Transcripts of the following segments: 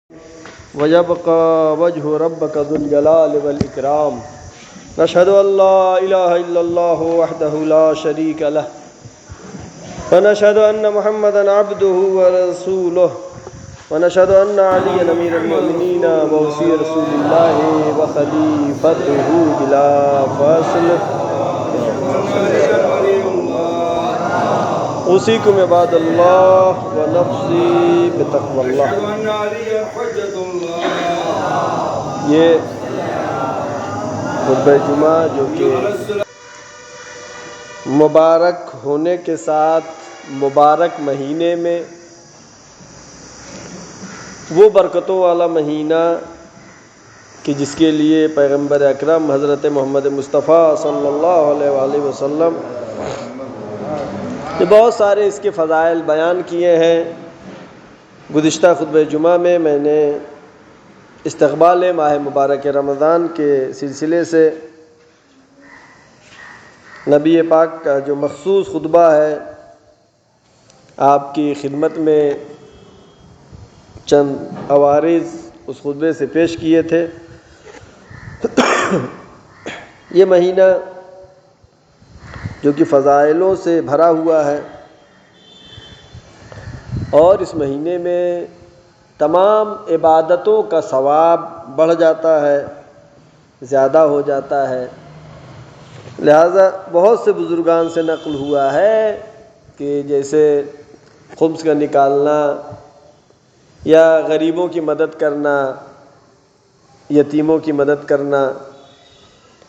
ويبقى وجه ربك ذو الجلال والإكرام. نشهد أن لا إله إلا الله وحده لا شريك له ونشهد أن محمدا عبده ورسوله ونشهد أن عليا أمير المؤمنين ووصي رسول الله وخليفته بلا فاصل. أوصيكم عباد الله ونفسي بتقوى الله. یہ خطبہ جمعہ جو کہ مبارک ہونے کے ساتھ مبارک مہینے میں وہ برکتوں والا مہینہ کہ جس کے لیے پیغمبر اکرم حضرت محمد مصطفیٰ صلی اللہ علیہ وآلہ وسلم نے بہت سارے اس کے فضائل بیان کیے ہیں. گزشتہ خطبہ جمعہ میں نے استقبال ماہ مبارک رمضان کے سلسلے سے نبی پاک کا جو مخصوص خطبہ ہے آپ کی خدمت میں چند عوارض اس خطبے سے پیش کیے تھے. یہ مہینہ جو کہ فضائلوں سے بھرا ہوا ہے اور اس مہینے میں تمام عبادتوں کا ثواب بڑھ جاتا ہے، زیادہ ہو جاتا ہے. لہذا بہت سے بزرگان سے نقل ہوا ہے کہ جیسے خمس کا نکالنا یا غریبوں کی مدد کرنا، یتیموں کی مدد کرنا،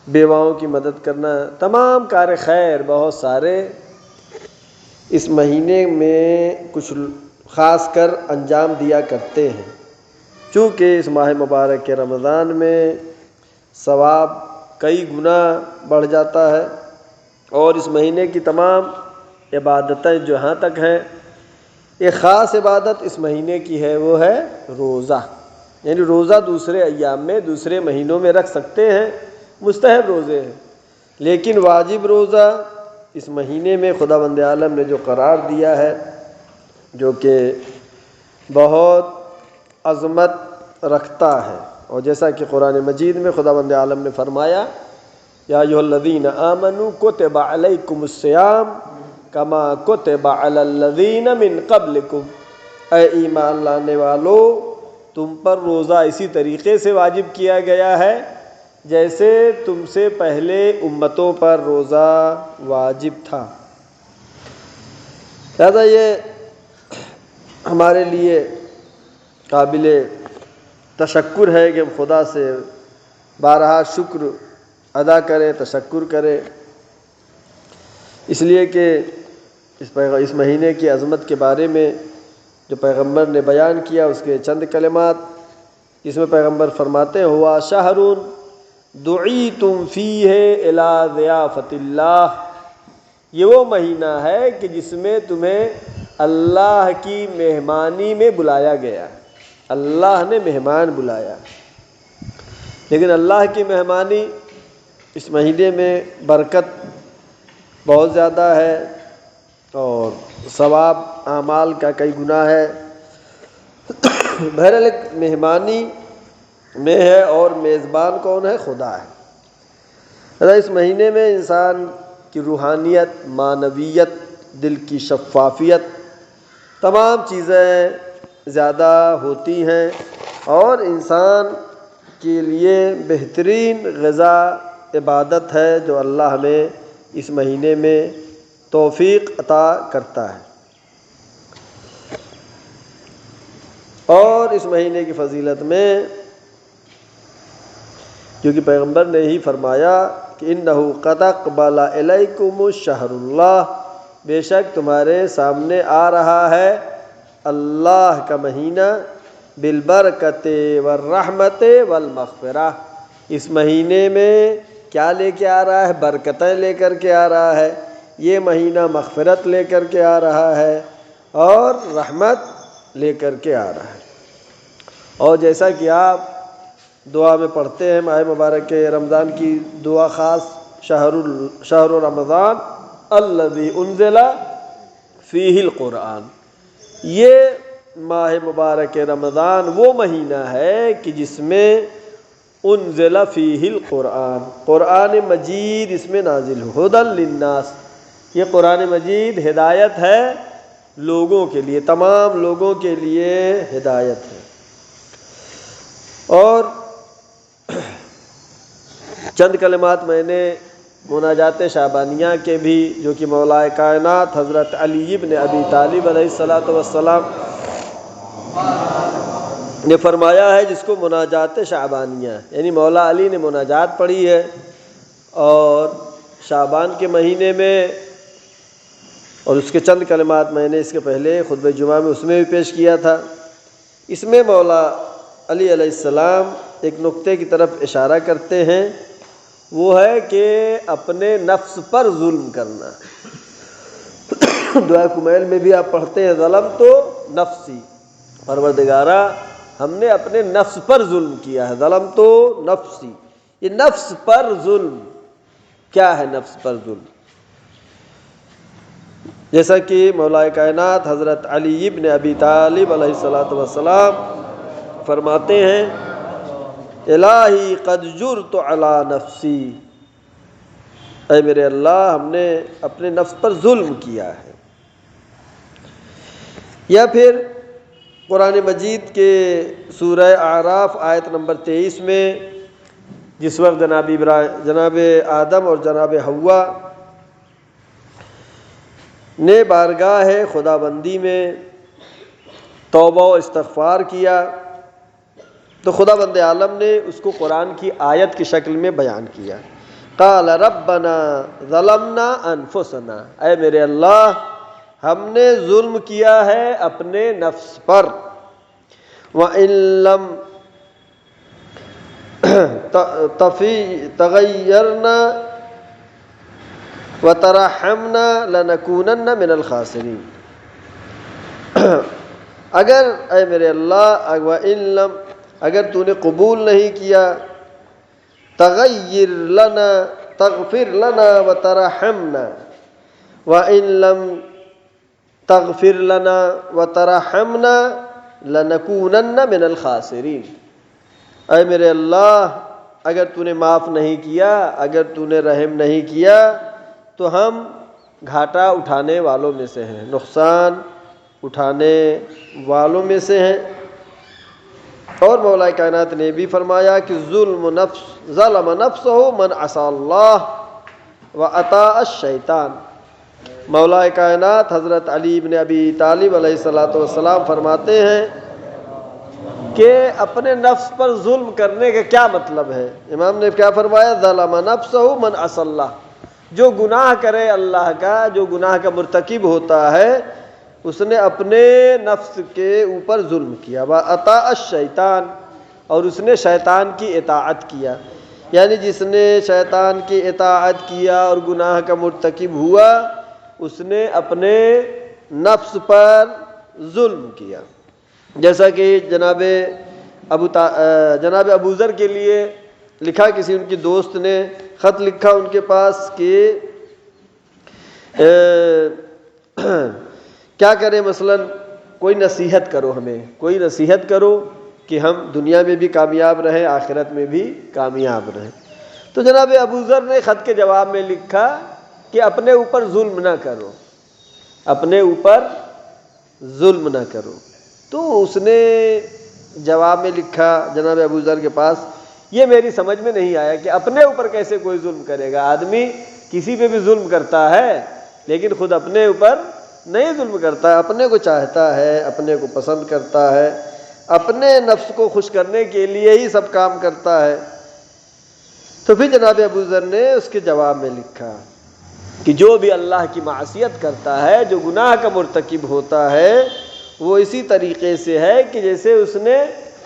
بیواؤں کی مدد کرنا، تمام کار خیر بہت سارے اس مہینے میں کچھ خاص کر انجام دیا کرتے ہیں. چونکہ اس ماہ مبارک کے رمضان میں ثواب کئی گنا بڑھ جاتا ہے اور اس مہینے کی تمام عبادتیں جہاں تک ہیں، ایک خاص عبادت اس مہینے کی ہے، وہ ہے روزہ. یعنی روزہ دوسرے ایام میں دوسرے مہینوں میں رکھ سکتے ہیں، مستحب روزے ہیں، لیکن واجب روزہ اس مہینے میں خداوند عالم نے جو قرار دیا ہے، جو کہ بہت عظمت رکھتا ہے. اور جیسا کہ قرآن مجید میں خداوند عالم نے فرمایا یا ایھا الذین آمنوا کتب علیکم الصیام کما کتب علی الذین من قبلکم. اے ایمان لانے والو، تم پر روزہ اسی طریقے سے واجب کیا گیا ہے جیسے تم سے پہلے امتوں پر روزہ واجب تھا. لہذا یہ ہمارے لیے قابل تشکر ہے کہ ہم خدا سے بارہا شکر ادا کریں، تشکر کریں، اس لیے کہ اس مہینے کی عظمت کے بارے میں جو پیغمبر نے بیان کیا اس کے چند کلمات، اس میں پیغمبر فرماتے ہیں ہوا شہر دعیتم فیہ الی ضیافت اللہ. یہ وہ مہینہ ہے کہ جس میں تمہیں اللہ کی مہمانی میں بلایا گیا. اللہ نے مہمان بلایا، لیکن اللہ کی مہمانی اس مہینے میں برکت بہت زیادہ ہے اور ثواب اعمال کا کئی گنا ہے. بہرحال ایک مہمانی میں ہے اور میزبان کون ہے؟ خدا ہے. اس مہینے میں انسان کی روحانیت، معنویت، دل کی شفافیت، تمام چیزیں زیادہ ہوتی ہیں اور انسان کے لیے بہترین غذا عبادت ہے جو اللہ ہمیں اس مہینے میں توفیق عطا کرتا ہے. اور اس مہینے کی فضیلت میں کیونکہ پیغمبر نے ہی فرمایا کہ انہ قد اقبل الیکم شہر اللہ، بے شک تمہارے سامنے آ رہا ہے اللہ کا مہینہ، بالبرکت والرحمت والمغفرہ. اس مہینے میں کیا لے کے آ رہا ہے؟ برکتیں لے کر کے آ رہا ہے. یہ مہینہ مغفرت لے کر کے آ رہا ہے اور رحمت لے کر کے آ رہا ہے. اور جیسا کہ آپ دعا میں پڑھتے ہیں ماہ مبارک رمضان کی دعا خاص، شہر رمضان الذی انزل فیہ القرآن، یہ ماہ مبارک رمضان وہ مہینہ ہے کہ جس میں انزل فیہ القرآن، قرآن مجید اس میں نازل ہو، ھدی للناس، یہ قرآن مجید ہدایت ہے لوگوں کے لیے، تمام لوگوں کے لیے ہدایت ہے۔ اور چند کلمات میں نے مناجات شعبانیہ کے بھی، جو کہ مولا کائنات حضرت علی بن ابی طالب علیہ السلام نے فرمایا ہے، جس کو مناجات شعبانیہ، یعنی مولا علی نے مناجات پڑھی ہے، اور شعبان کے مہینے میں، اور اس کے چند کلمات میں نے اس کے پہلے خطبہ جمعہ میں اس میں بھی پیش کیا تھا۔ اس میں مولا علی علیہ السلام ایک نقطے کی طرف اشارہ کرتے ہیں، وہ ہے کہ اپنے نفس پر ظلم کرنا۔ دعا کمیل میں بھی آپ پڑھتے ہیں، ظلم تو نفسی، پروردگارا ہم نے اپنے نفس پر ظلم کیا ہے، ظلم تو نفسی، یہ نفس پر ظلم کیا ہے؟ نفس پر ظلم، جیسا کہ مولا کائنات حضرت علی بن ابی طالب علیہ السلام فرماتے ہیں، الہی قد جرت علی نفسی، اے میرے اللہ ہم نے اپنے نفس پر ظلم کیا ہے۔ یا پھر قرآن مجید کے سورہ اعراف آیت نمبر 23 میں، جس وقت جناب آدم اور جناب حوا نے بارگاہ خدا بندی میں توبہ و استغفار کیا، تو خدا بند عالم نے اس کو قرآن کی آیت کی شکل میں بیان کیا، قال ربنا ظلمنا انفسنا، اے میرے اللہ ہم نے ظلم کیا ہے اپنے نفس پر، وَإِن لَّمْ تَغَيَّرْنَا وَتَرْحَمْنَا لَنَكُونَنَّ مِنَ الْخَاسِرِينَ، اگر اے میرے اللہ وَإِن لَّمْ، اگر تو نے قبول نہیں کیا، تغیر لنا تغفر لنا وترحمنا، وَإِن لَّمْ تغفر لنا وترحمنا لنکونن من الخاسرین، اے میرے اللہ اگر تو نے معاف نہیں کیا، اگر تو نے رحم نہیں کیا، تو ہم گھاٹا اٹھانے والوں میں سے ہیں، نقصان اٹھانے والوں میں سے ہیں۔ اور مولا کائنات نے بھی فرمایا کہ ظلم نفسہ من عصى اللہ واطاع الشیطان، مولا کائنات حضرت علی بن ابی طالب علیہ السلام فرماتے ہیں کہ اپنے نفس پر ظلم کرنے کا کیا مطلب ہے؟ امام نے کیا فرمایا؟ ظلم نفسہ من عصى اللہ، جو گناہ کرے اللہ کا، جو گناہ کا مرتکب ہوتا ہے، اس نے اپنے نفس کے اوپر ظلم کیا، واطاع الشیطان، اور اس نے شیطان کی اطاعت کیا، یعنی جس نے شیطان کی اطاعت کیا اور گناہ کا مرتکب ہوا، اس نے اپنے نفس پر ظلم کیا۔ جیسا کہ جناب ابو ذر کے لیے لکھا، کسی ان کی دوست نے خط لکھا ان کے پاس کہ کیا کریں، مثلا کوئی نصیحت کرو، ہمیں کوئی نصیحت کرو کہ ہم دنیا میں بھی کامیاب رہیں، آخرت میں بھی کامیاب رہیں۔ تو جناب ابو ذر نے خط کے جواب میں لکھا کہ اپنے اوپر ظلم نہ کرو، اپنے اوپر ظلم نہ کرو۔ تو اس نے جواب میں لکھا جناب ابو ذر کے پاس، یہ میری سمجھ میں نہیں آیا کہ اپنے اوپر کیسے کوئی ظلم کرے گا، آدمی کسی پہ بھی ظلم کرتا ہے لیکن خود اپنے اوپر نہیں ظلم کرتا ہے، اپنے کو چاہتا ہے، اپنے کو پسند کرتا ہے، اپنے نفس کو خوش کرنے کے لیے ہی سب کام کرتا ہے۔ تو پھر جناب ابو ذر نے اس کے جواب میں لکھا کہ جو بھی اللہ کی معصیت کرتا ہے، جو گناہ کا مرتکب ہوتا ہے، وہ اسی طریقے سے ہے کہ جیسے اس نے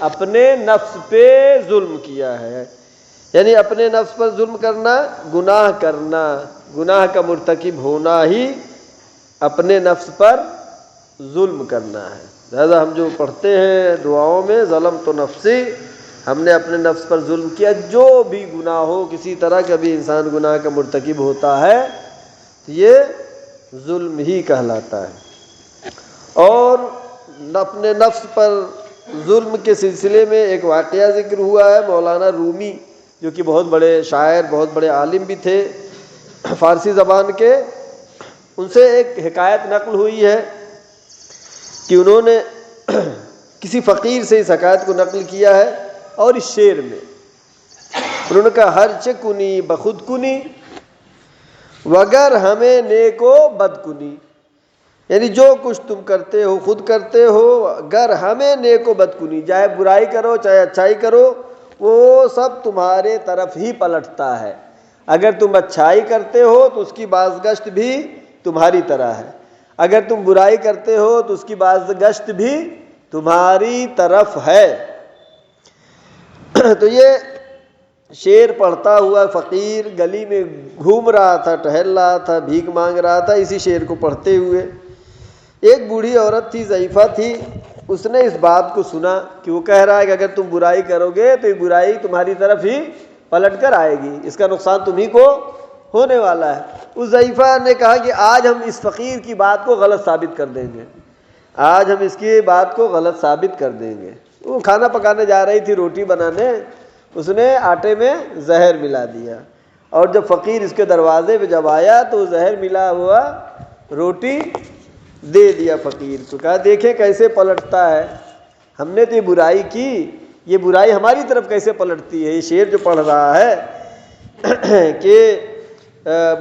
اپنے نفس پہ ظلم کیا ہے، یعنی اپنے نفس پر ظلم کرنا، گناہ کا مرتکب ہونا ہی اپنے نفس پر ظلم کرنا ہے۔ لہذا ہم جو پڑھتے ہیں دعاؤں میں، ظلم تو نفسی، ہم نے اپنے نفس پر ظلم کیا، جو بھی گناہ ہو، کسی طرح کا بھی انسان گناہ کا مرتکب ہوتا ہے، یہ ظلم ہی کہلاتا ہے۔ اور اپنے نفس پر ظلم کے سلسلے میں ایک واقعہ ذکر ہوا ہے۔ مولانا رومی جو کہ بہت بڑے شاعر، بہت بڑے عالم بھی تھے فارسی زبان کے، ان سے ایک حکایت نقل ہوئی ہے کہ انہوں نے کسی فقیر سے اس حکایت کو نقل کیا ہے، اور اس شعر میں انہوں نے کہا ہر چه کنی بخود کنی وگر ہمیں نیکو بد کنی، یعنی جو کچھ تم کرتے ہو خود کرتے ہو، گر ہمیں نیکو بد کنی، چاہے برائی کرو چاہے اچھائی کرو وہ سب تمہارے طرف ہی پلٹتا ہے۔ اگر تم اچھائی کرتے ہو تو اس کی بازگشت بھی تمہاری طرح ہے، اگر تم برائی کرتے ہو تو اس کی بازگشت بھی تمہاری طرف ہے۔ تو یہ شعر پڑھتا ہوا فقیر گلی میں گھوم رہا تھا، ٹہل رہا تھا، بھیک مانگ رہا تھا، اسی شعر کو پڑھتے ہوئے ایک بوڑھی عورت تھی، ضعیفہ تھی، اس نے اس بات کو سنا کہ وہ کہہ رہا ہے کہ اگر تم برائی کرو گے تو یہ برائی تمہاری طرف ہی پلٹ کر آئے گی، اس کا نقصان تمہیں کو ہونے والا ہے۔ اس ضعیفہ نے کہا کہ آج ہم اس فقیر کی بات کو غلط ثابت کر دیں گے، آج ہم اس کی بات کو غلط ثابت کر دیں گے۔ وہ کھانا پکانے جا رہی تھی، روٹی بنانے، اس نے آٹے میں زہر ملا دیا، اور جب فقیر اس کے دروازے پہ جب آیا تو وہ زہر ملا ہوا روٹی دے دیا فقیر کو، کہا دیکھیں کیسے پلٹتا ہے، ہم نے تو یہ برائی کی، یہ برائی ہماری طرف کیسے پلٹتی ہے۔ یہ شعر جو پڑھ رہا ہے کہ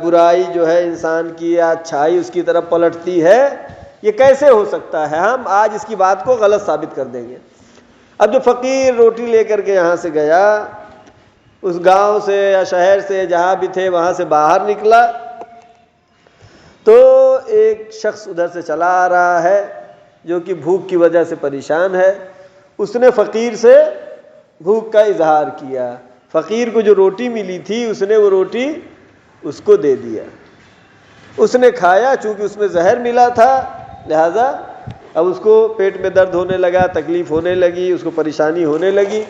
برائی جو ہے انسان کی یا اچھائی اس کی طرف پلٹتی ہے، یہ کیسے ہو سکتا ہے، ہم آج اس کی بات کو غلط ثابت کر دیں گے۔ اب جو فقیر روٹی لے کر کے یہاں سے گیا، اس گاؤں سے یا شہر سے جہاں بھی تھے وہاں سے باہر نکلا تو ایک شخص ادھر سے چلا آ رہا ہے جو کہ بھوک کی وجہ سے پریشان ہے، اس نے فقیر سے بھوک کا اظہار کیا، فقیر کو جو روٹی ملی تھی اس نے وہ روٹی اس کو دے دیا، اس نے کھایا، چونکہ اس میں زہر ملا تھا لہذا اب اس کو پیٹ میں درد ہونے لگا، تکلیف ہونے لگی، اس کو پریشانی ہونے لگی،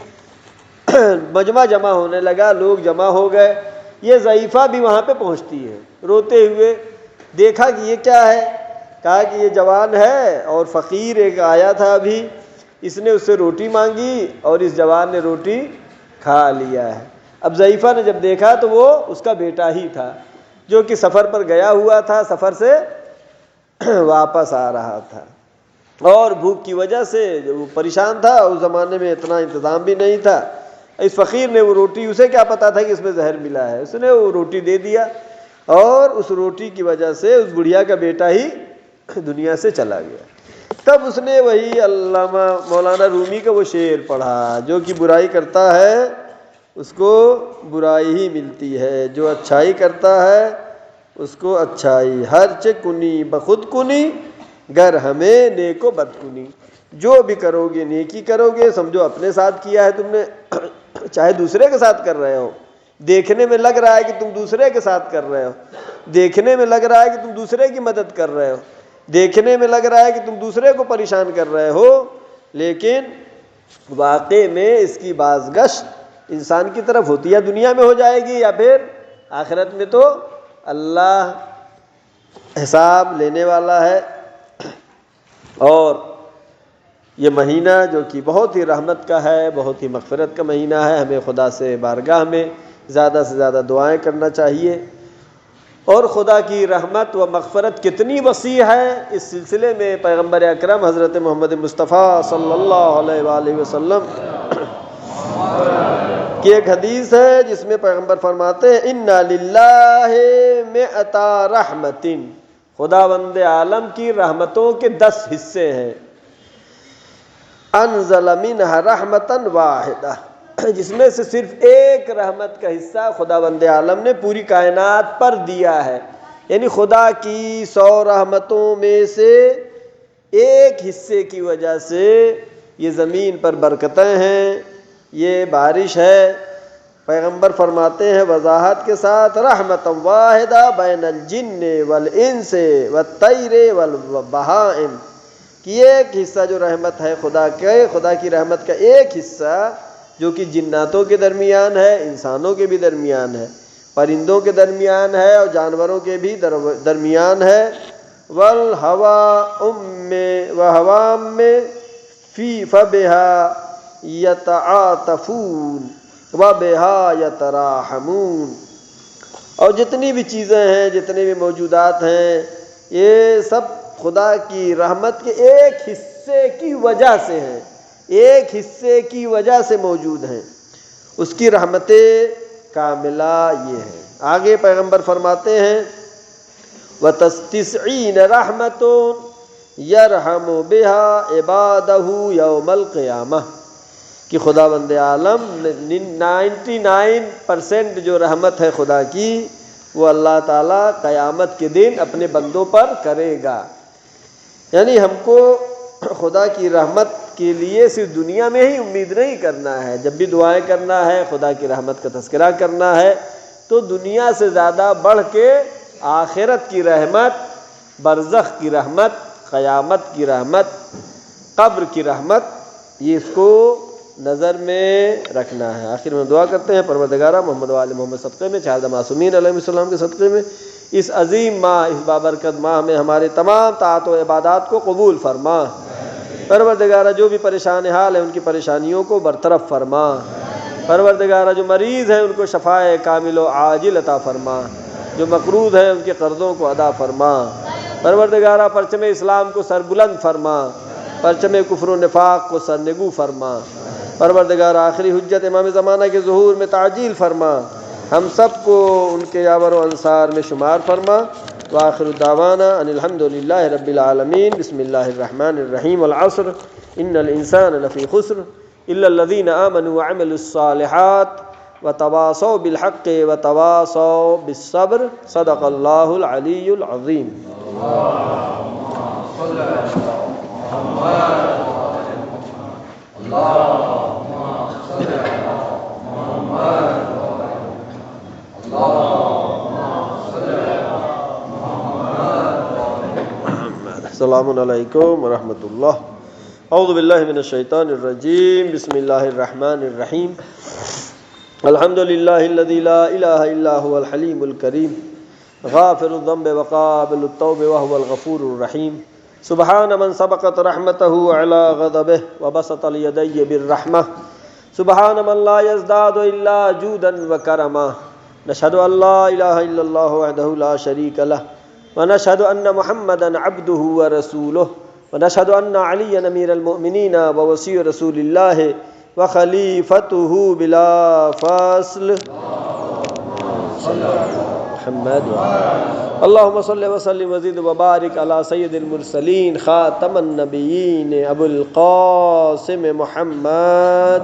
مجمع جمع ہونے لگا، لوگ جمع ہو گئے، یہ ضعیفہ بھی وہاں پہ پہنچتی ہے روتے ہوئے، دیکھا کہ یہ کیا ہے، کہا کہ یہ جوان ہے اور فقیر ایک آیا تھا ابھی، اس نے اس سے روٹی مانگی اور اس جوان نے روٹی کھا لیا ہے۔ اب ضعیفہ نے جب دیکھا تو وہ اس کا بیٹا ہی تھا جو کہ سفر پر گیا ہوا تھا، سفر سے واپس آ رہا تھا اور بھوک کی وجہ سے وہ پریشان تھا، اس زمانے میں اتنا انتظام بھی نہیں تھا، اس فقیر نے وہ روٹی، اسے کیا پتا تھا کہ اس میں زہر ملا ہے، اس نے وہ روٹی دے دیا اور اس روٹی کی وجہ سے اس بڑھیا کا بیٹا ہی دنیا سے چلا گیا۔ تب اس نے وہی علامہ مولانا رومی کا وہ شعر پڑھا جو کہ برائی کرتا ہے اس کو برائی ہی ملتی ہے، جو اچھائی کرتا ہے اس کو اچھائی، ہر چه کنی بخود کنی گر ہمیں نیکو بد کنی، جو بھی کرو گے نیکی کرو گے سمجھو اپنے ساتھ کیا ہے تم نے، چاہے دوسرے کے ساتھ کر رہے ہو، دیکھنے میں لگ رہا ہے کہ تم دوسرے کے ساتھ کر رہے ہو، دیکھنے میں لگ رہا ہے کہ تم دوسرے کی مدد کر رہے ہو، دیکھنے میں لگ رہا ہے کہ تم دوسرے کو پریشان کر رہے ہو، لیکن واقع میں اس کی بازگشت انسان کی طرف ہوتی ہے، دنیا میں ہو جائے گی یا پھر آخرت میں تو اللہ حساب لینے والا ہے۔ اور یہ مہینہ جو کہ بہت ہی رحمت کا ہے، بہت ہی مغفرت کا مہینہ ہے، ہمیں خدا سے بارگاہ میں زیادہ سے زیادہ دعائیں کرنا چاہیے، اور خدا کی رحمت و مغفرت کتنی وسیع ہے اس سلسلے میں پیغمبر اکرم حضرت محمد مصطفیٰ صلی اللہ علیہ وآلہ وسلم کی ایک حدیث ہے جس میں پیغمبر فرماتے ہیں اِنَّ لِلَّهِ مِئَةَ رَحْمَةٍ، خداوند عالم کی رحمتوں کے 10 حصے ہیں، انزل منها رحمتاً واحدہ، جس میں سے صرف ایک رحمت کا حصہ خداوند عالم نے پوری کائنات پر دیا ہے، یعنی خدا کی 100 رحمتوں میں سے ایک حصے کی وجہ سے یہ زمین پر برکتیں ہیں، یہ بارش ہے۔ پیغمبر فرماتے ہیں وضاحت کے ساتھ رحمت واحدہ بین الجن والانس والطیر والبہائم، کہ ایک حصہ جو رحمت ہے خدا کی رحمت کا ایک حصہ جو کہ جناتوں کے درمیان ہے، انسانوں کے بھی درمیان ہے، پرندوں کے درمیان ہے اور جانوروں کے بھی درمیان ہے، وہوام فی فبہا یتعاطفون وبہا یتراحمون. اور جتنی بھی چیزیں ہیں، جتنے بھی موجودات ہیں، یہ سب خدا کی رحمت کے ایک حصے کی وجہ سے ہیں، ایک حصے کی وجہ سے موجود ہیں. اس کی رحمت کاملہ یہ ہے. آگے پیغمبر فرماتے ہیں وَتَسْتِسْعِينَ رَحْمَةٌ يَرْحَمُ بِهَا عِبَادَهُ يَوْمَ الْقِيَامَةِ کہ خدا بند عالم 99% جو رحمت ہے خدا کی وہ اللہ تعالیٰ قیامت کے دن اپنے بندوں پر کرے گا. یعنی ہم کو خدا کی رحمت کے لیے صرف دنیا میں ہی امید نہیں کرنا ہے، جب بھی دعائیں کرنا ہے، خدا کی رحمت کا تذکرہ کرنا ہے، تو دنیا سے زیادہ بڑھ کے آخرت کی رحمت، برزخ کی رحمت، قیامت کی رحمت، قبر کی رحمت، یہ اس کو نظر میں رکھنا ہے. آخر میں دعا کرتے ہیں پروردگارہ محمد و آل محمد صدقے میں، چہارہ معصومین علیہ السلام کے صدقے میں، اس عظیم ماہ، اس بابرکت ماہ میں ہمارے تمام طاعت و عبادات کو قبول فرما. پروردگارہ جو بھی پریشان حال ہیں ان کی پریشانیوں کو برطرف فرما. پروردگارہ جو مریض ہیں ان کو شفائے کامل و عاجل عطا فرما. جو مقروض ہیں ان کے قرضوں کو ادا فرما. پروردگارہ پرچم اسلام کو سربلند فرما، پرچم کفر و نفاق کو سرنگو فرما. پروردگار آخری حجت امام زمانہ کے ظہور میں تعجیل فرما، ہم سب کو ان کے یاور و انصار میں شمار فرما. وآخر دعوانا ان الحمد للہ رب العالمین. بسم اللہ الرحمن الرحیم. والعصر ان الانسان لفی خسر الا الذین آمنوا وعملوا الصالحات وتواصوا بالحق وتواصوا بالصبر. صدق اللہ العلی العظیم. السلام علیکم ورحمۃ اللہ. اعوذ باللہ من الشیطان الرجیم. بسم اللہ الرحمن الرحیم. الحمد للہ الذی لا الہ الا هو الحلیم الکریم غافر الذنب وقابل التوب وهو الغفور الرحیم. سبحان من سبقت رحمته على غضبه وبسط اليدي بالرحمة. سبحان من لا يزداد الا جودا وكرما. نشهد ان لا اله الا الله وحده لا شريك له ونشهد ان محمدا عبده ورسوله ونشهد ان عليا امير المؤمنين ووصي رسول الله وخليفته بلا فاصل محمد. اللهم صل وسلم وزد وبارك على سيد المرسلين خاتم النبيين ابو القاسم محمد.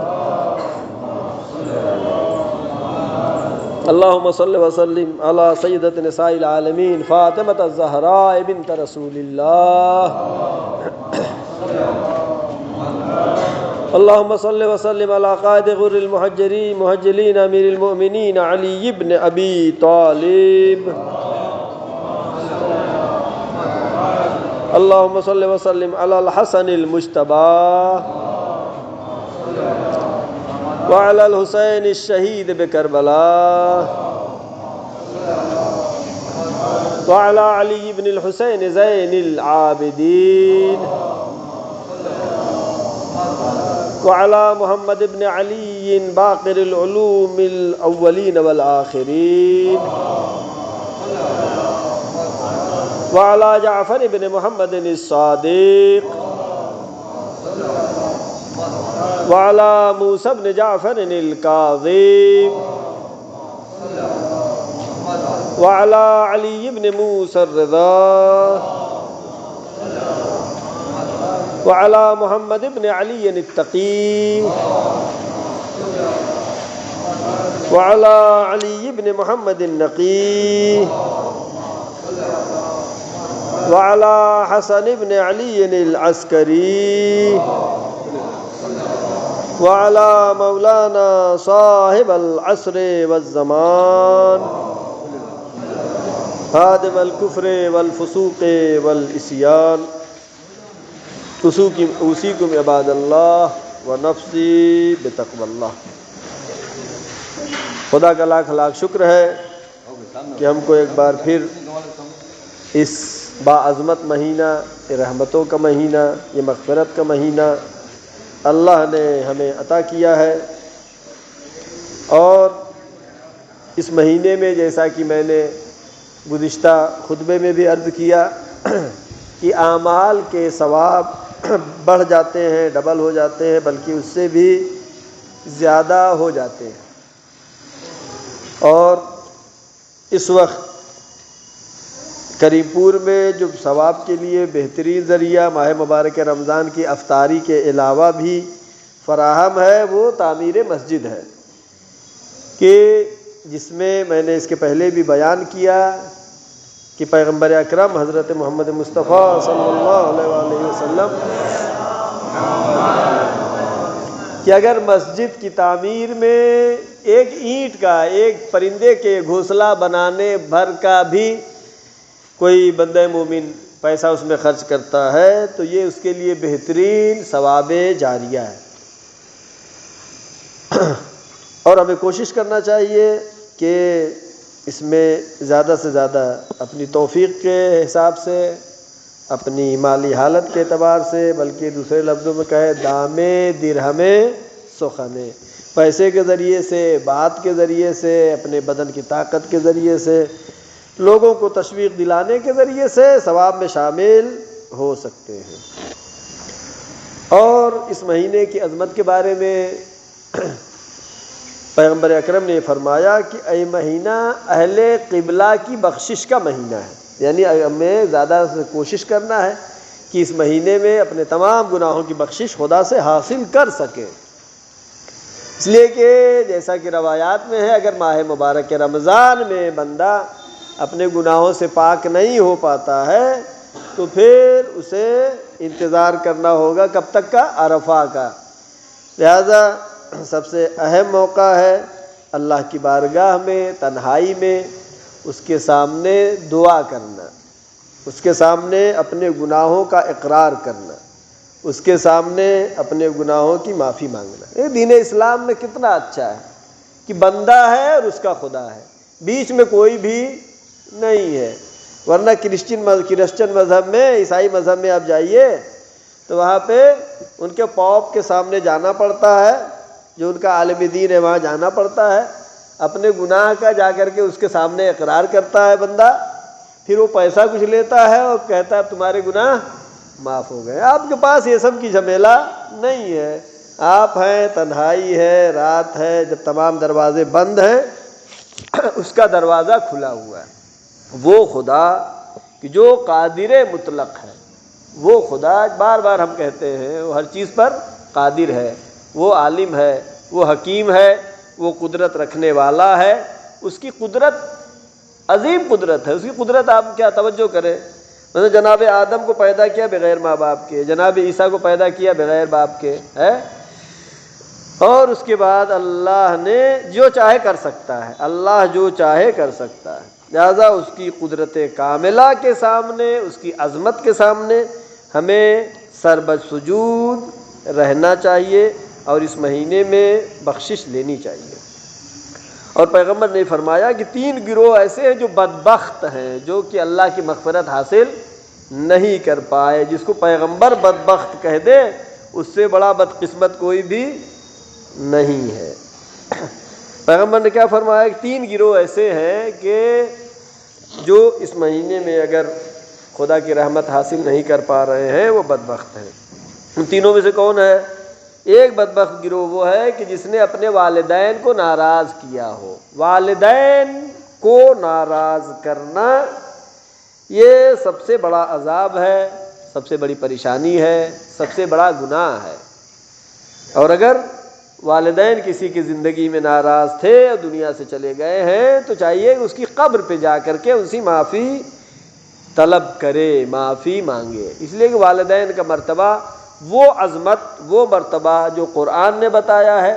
اللهم صل وسلم على سيدة نساء العالمين فاطمة الزهراء بنت رسول الله. اللهم صل وسلم على قائد غر المهجرين مهجلين امير المؤمنين علي بن ابي طالب. اللهم صل وسلم على الحسن المجتبى وعلى الحسين الشهيد بكربلاء وعلى علي بن الحسين زين العابدين وعلى محمد بن علي باقر العلوم الأولين والآخرين وعلى جعفر بن محمد الصادق وعلى موسى بن جعفر الكاظم وعلى علي بن موسى الرضا وعلى محمد بن علي التقي وعلى علي بن محمد النقي وعلى حسن بن علي العسكري وعلى مولانا صاحب العصر والزمان هادم الكفر والفسوق والعصيان. اوصیکم عباد اللہ ونفسی بتقوی اللہ. خدا کا لاکھ لاکھ شکر ہے کہ ہم کو ایک بار پھر اس باعظمت مہینہ، یہ رحمتوں کا مہینہ، یہ مغفرت کا مہینہ اللہ نے ہمیں عطا کیا ہے۔ اور اس مہینے میں جیسا کہ میں نے گزشتہ خطبے میں بھی عرض کیا کہ اعمال کے ثواب بڑھ جاتے ہیں، ڈبل ہو جاتے ہیں، بلکہ اس سے بھی زیادہ ہو جاتے ہیں۔ اور اس وقت کریم پور میں جو ثواب کے لیے بہترین ذریعہ ماہ مبارک رمضان کی افطاری کے علاوہ بھی فراہم ہے، وہ تعمیر مسجد ہے، کہ جس میں نے اس کے پہلے بھی بیان کیا کہ پیغمبر اکرم حضرت محمد مصطفیٰ صلی اللہ علیہ وآلہ وسلم کہ اگر مسجد کی تعمیر میں ایک اینٹ کا، ایک پرندے کے گھونسلہ بنانے بھر کا بھی کوئی بندہ مومن پیسہ اس میں خرچ کرتا ہے تو یہ اس کے لیے بہترین ثواب جاریہ ہے۔ اور ہمیں کوشش کرنا چاہیے کہ اس میں زیادہ سے زیادہ اپنی توفیق کے حساب سے، اپنی مالی حالت کے اعتبار سے، بلکہ دوسرے لفظوں میں کہے دامے درہمے سخنے، پیسے کے ذریعے سے، بات کے ذریعے سے، اپنے بدن کی طاقت کے ذریعے سے، لوگوں کو تشویق دلانے کے ذریعے سے ثواب میں شامل ہو سکتے ہیں۔ اور اس مہینے کی عظمت کے بارے میں پیغمبر اکرم نے فرمایا کہ اے مہینہ اہل قبلہ کی بخشش کا مہینہ ہے، یعنی ہمیں زیادہ سے کوشش کرنا ہے کہ اس مہینے میں اپنے تمام گناہوں کی بخشش خدا سے حاصل کر سکے، اس لیے کہ جیسا کہ روایات میں ہے اگر ماہ مبارک رمضان میں بندہ اپنے گناہوں سے پاک نہیں ہو پاتا ہے تو پھر اسے انتظار کرنا ہوگا کب تک کا؟ عرفہ کا۔ لہذا سب سے اہم موقع ہے اللہ کی بارگاہ میں تنہائی میں اس کے سامنے دعا کرنا، اس کے سامنے اپنے گناہوں کا اقرار کرنا، اس کے سامنے اپنے گناہوں کی معافی مانگنا۔ یہ دین اسلام میں کتنا اچھا ہے کہ بندہ ہے اور اس کا خدا ہے، بیچ میں کوئی بھی نہیں ہے۔ ورنہ کرسچن مذہب میں، عیسائی مذہب میں آپ جائیے تو وہاں پہ ان کے پوپ کے سامنے جانا پڑتا ہے، جو ان کا عالم دین ہے وہاں جانا پڑتا ہے، اپنے گناہ کا جا کر کے اس کے سامنے اقرار کرتا ہے بندہ، پھر وہ پیسہ کچھ لیتا ہے اور کہتا ہے تمہارے گناہ معاف ہو گئے۔ آپ کے پاس یہ سب کی جھمیلا نہیں ہے، آپ ہیں، تنہائی ہے، رات ہے، جب تمام دروازے بند ہیں، اس کا دروازہ کھلا ہوا ہے۔ وہ خدا کہ جو قادر مطلق ہے، وہ خدا بار بار ہم کہتے ہیں وہ ہر چیز پر قادر ہے، وہ عالم ہے، وہ حکیم ہے، وہ قدرت رکھنے والا ہے، اس کی قدرت عظیم قدرت ہے۔ اس کی قدرت آپ کیا توجہ کریں، مثلا جناب آدم کو پیدا کیا بغیر ماں باپ کے، جناب عیسیٰ کو پیدا کیا بغیر باپ کے ہے، اور اس کے بعد اللہ نے جو چاہے کر سکتا ہے، اللہ جو چاہے کر سکتا ہے۔ لہذا اس کی قدرت کاملہ کے سامنے، اس کی عظمت کے سامنے ہمیں سربسجود رہنا چاہیے اور اس مہینے میں بخشش لینی چاہیے۔ اور پیغمبر نے فرمایا کہ 3 گروہ ایسے ہیں جو بدبخت ہیں، جو کہ اللہ کی مغفرت حاصل نہیں کر پائے۔ جس کو پیغمبر بدبخت کہہ دے اس سے بڑا بدقسمت کوئی بھی نہیں ہے۔ پیغمبر نے کیا فرمایا کہ 3 گروہ ایسے ہیں کہ جو اس مہینے میں اگر خدا کی رحمت حاصل نہیں کر پا رہے ہیں وہ بدبخت ہیں۔ ان تینوں میں سے کون ہے؟ ایک بدبخت گروہ وہ ہے کہ جس نے اپنے والدین کو ناراض کیا ہو۔ والدین کو ناراض کرنا یہ سب سے بڑا عذاب ہے، سب سے بڑی پریشانی ہے، سب سے بڑا گناہ ہے۔ اور اگر والدین کسی کی زندگی میں ناراض تھے اور دنیا سے چلے گئے ہیں تو چاہیے کہ اس کی قبر پہ جا کر کے ان سے معافی طلب کرے، معافی مانگے، اس لیے کہ والدین کا مرتبہ وہ عظمت، وہ مرتبہ جو قرآن نے بتایا ہے،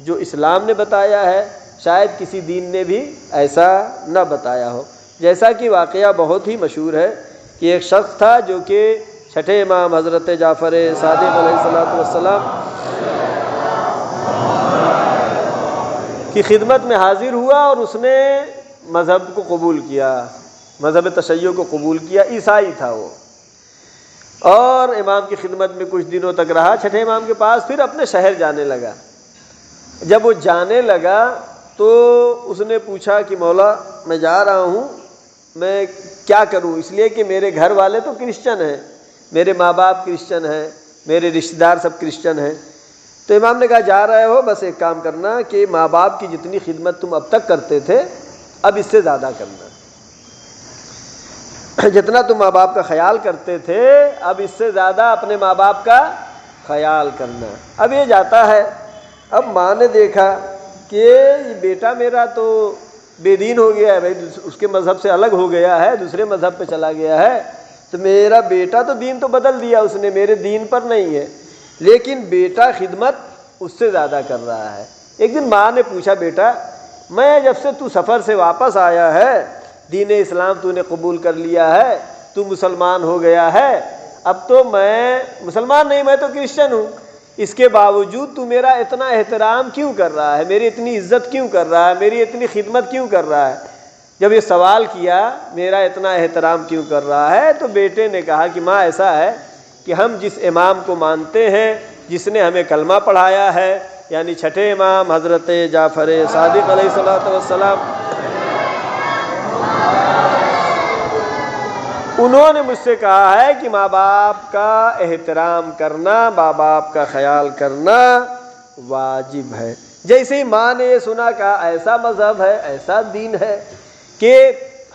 جو اسلام نے بتایا ہے، شاید کسی دین نے بھی ایسا نہ بتایا ہو۔ جیسا کہ واقعہ بہت ہی مشہور ہے کہ ایک شخص تھا جو کہ چھٹے امام حضرت جعفر صادق علیہ السلام کی خدمت میں حاضر ہوا اور اس نے مذہب کو قبول کیا، مذہب تشیع کو قبول کیا، عیسائی تھا وہ، اور امام کی خدمت میں کچھ دنوں تک رہا، چھٹے امام کے پاس، پھر اپنے شہر جانے لگا۔ جب وہ جانے لگا تو اس نے پوچھا کہ مولا میں جا رہا ہوں، میں کیا کروں، اس لیے کہ میرے گھر والے تو کرسچن ہیں، میرے ماں باپ کرسچن ہیں، میرے رشتہ دار سب کرسچن ہیں۔ تو امام نے کہا جا رہے ہو، بس ایک کام کرنا کہ ماں باپ کی جتنی خدمت تم اب تک کرتے تھے اب اس سے زیادہ کرنا، جتنا تم ماں باپ کا خیال کرتے تھے اب اس سے زیادہ اپنے ماں باپ کا خیال کرنا۔ اب یہ جاتا ہے، اب ماں نے دیکھا کہ یہ بیٹا میرا تو بے دین ہو گیا ہے، بھائی اس کے مذہب سے الگ ہو گیا ہے، دوسرے مذہب پہ چلا گیا ہے، تو میرا بیٹا تو دین تو بدل دیا اس نے، میرے دین پر نہیں ہے، لیکن بیٹا خدمت اس سے زیادہ کر رہا ہے۔ ایک دن ماں نے پوچھا بیٹا میں جب سے تو سفر سے واپس آیا ہے، دین اسلام تو نے قبول کر لیا ہے، تو مسلمان ہو گیا ہے، اب تو میں مسلمان نہیں، میں تو کرسچن ہوں، اس کے باوجود تو میرا اتنا احترام کیوں کر رہا ہے، میری اتنی عزت کیوں کر رہا ہے، میری اتنی خدمت کیوں کر رہا ہے؟ جب یہ سوال کیا میرا اتنا احترام کیوں کر رہا ہے، تو بیٹے نے کہا کہ ماں ایسا ہے کہ ہم جس امام کو مانتے ہیں، جس نے ہمیں کلمہ پڑھایا ہے، یعنی چھٹے امام حضرت جعفر صادق علیہ الصلوۃ والسلام، انہوں نے مجھ سے کہا ہے کہ ماں باپ کا احترام کرنا، ماں باپ کا خیال کرنا واجب ہے۔ جیسے ہی ماں نے یہ سنا کہا ایسا مذہب ہے، ایسا دین ہے کہ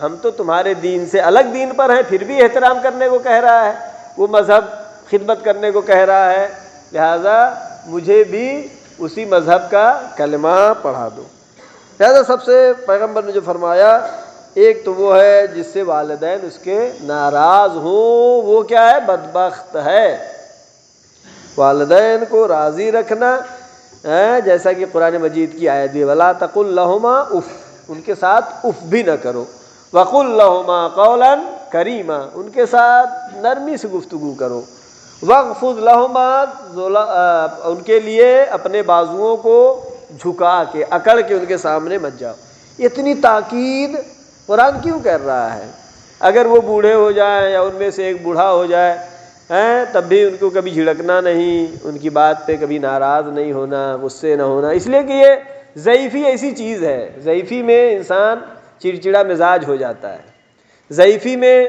ہم تو تمہارے دین سے الگ دین پر ہیں، پھر بھی احترام کرنے کو کہہ رہا ہے، وہ مذہب خدمت کرنے کو کہہ رہا ہے، لہذا مجھے بھی اسی مذہب کا کلمہ پڑھا دو۔ لہذا سب سے پیغمبر نے جو فرمایا، ایک تو وہ ہے جس سے والدین اس کے ناراض ہوں، وہ کیا ہے؟ بدبخت ہے۔ والدین کو راضی رکھنا، جیسا کہ قرآن مجید کی آیت بھی، وَلَا تَقُلْ لَهُمَا اُف، ان کے ساتھ اف بھی نہ کرو، وَقُلْ لَهُمَا قَوْلًا کریما، ان کے ساتھ نرمی سے گفتگو کرو، وَاخْفِضْ لَهُمَا، ان کے لیے اپنے بازوؤں کو جھکا کے اکڑ کے ان کے سامنے مت جاؤ۔ اتنی تاکید قرآن کیوں کر رہا ہے؟ اگر وہ بوڑھے ہو جائیں یا ان میں سے ایک بوڑھا ہو جائے تب بھی ان کو کبھی جھڑکنا نہیں، ان کی بات پہ کبھی ناراض نہیں ہونا، غصے نہ ہونا، اس لیے کہ یہ ضعیفی ایسی چیز ہے، ضعیفی میں انسان چڑچڑا مزاج ہو جاتا ہے، ضعیفی میں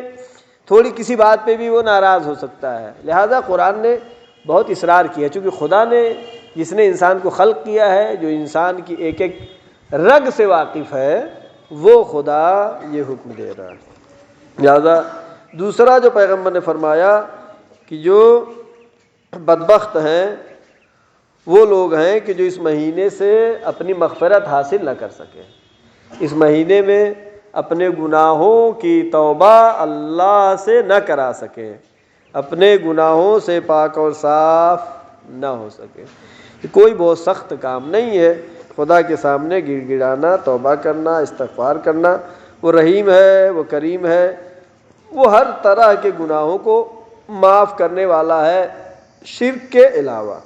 تھوڑی کسی بات پہ بھی وہ ناراض ہو سکتا ہے، لہذا قرآن نے بہت اصرار کیا، چونکہ خدا نے جس نے انسان کو خلق کیا ہے، جو انسان کی ایک ایک رگ سے واقف ہے، وہ خدا یہ حکم دے رہا ہے۔ لہذا دوسرا جو پیغمبر نے فرمایا کہ جو بدبخت ہیں وہ لوگ ہیں کہ جو اس مہینے سے اپنی مغفرت حاصل نہ کر سکے، اس مہینے میں اپنے گناہوں کی توبہ اللہ سے نہ کرا سکے، اپنے گناہوں سے پاک اور صاف نہ ہو سکے۔ کوئی بہت سخت کام نہیں ہے، خدا کے سامنے گڑ گڑانا، توبہ کرنا، استغفار کرنا۔ وہ رحیم ہے، وہ کریم ہے، وہ ہر طرح کے گناہوں کو معاف کرنے والا ہے، شرک کے علاوہ۔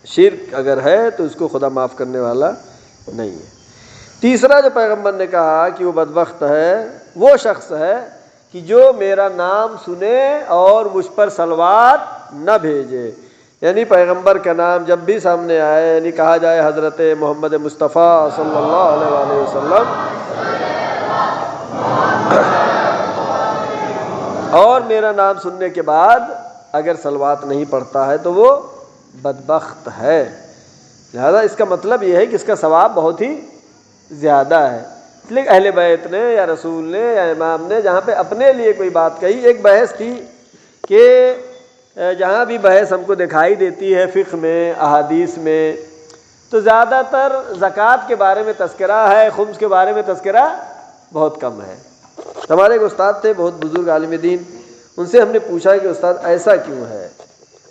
شرک اگر ہے تو اس کو خدا معاف کرنے والا نہیں ہے۔ تیسرا جو پیغمبر نے کہا کہ وہ بدبخت ہے، وہ شخص ہے کہ جو میرا نام سنے اور مجھ پر صلوات نہ بھیجے، یعنی پیغمبر کا نام جب بھی سامنے آئے، یعنی کہا جائے حضرت محمد مصطفیٰ صلی اللہ علیہ وآلہ وسلم، اور میرا نام سننے کے بعد اگر صلوات نہیں پڑھتا ہے تو وہ بدبخت ہے۔ لہذا اس کا مطلب یہ ہے کہ اس کا ثواب بہت ہی زیادہ ہے، اس لیے اہل بیت نے یا رسول نے یا امام نے جہاں پہ اپنے لیے کوئی بات کہی، ایک بحث تھی کہ جہاں بھی بحث ہم کو دکھائی دیتی ہے فقہ میں، احادیث میں، تو زیادہ تر زکوٰۃ کے بارے میں تذکرہ ہے، خمس کے بارے میں تذکرہ بہت کم ہے۔ ہمارے ایک استاد تھے بہت بزرگ عالم دین، ان سے ہم نے پوچھا کہ استاد ایسا کیوں ہے؟